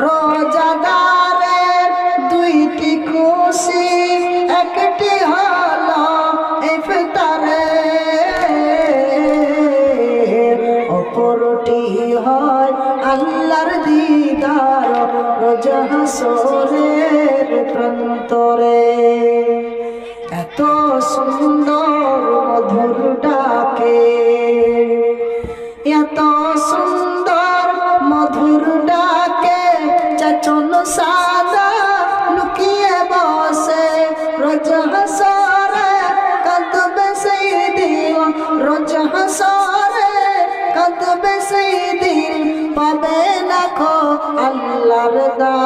রোজাদারের দুইটি খুশি, একটি হলো ইফতারে, অপরটি হয় আল্লাহর দিদার রোজ হাসরের প্রান্তরে। এত সুন্দর মধুর ডাকে, এত সুন্দর মধুর ডাকে, চাচল সাদা লুকিয়ে বসে রোজ হাসরে কাঁদবে সেই দিন, রোজ হাসরে কাঁদবে সেই দিন, পাবে না খো আল্লাহর দা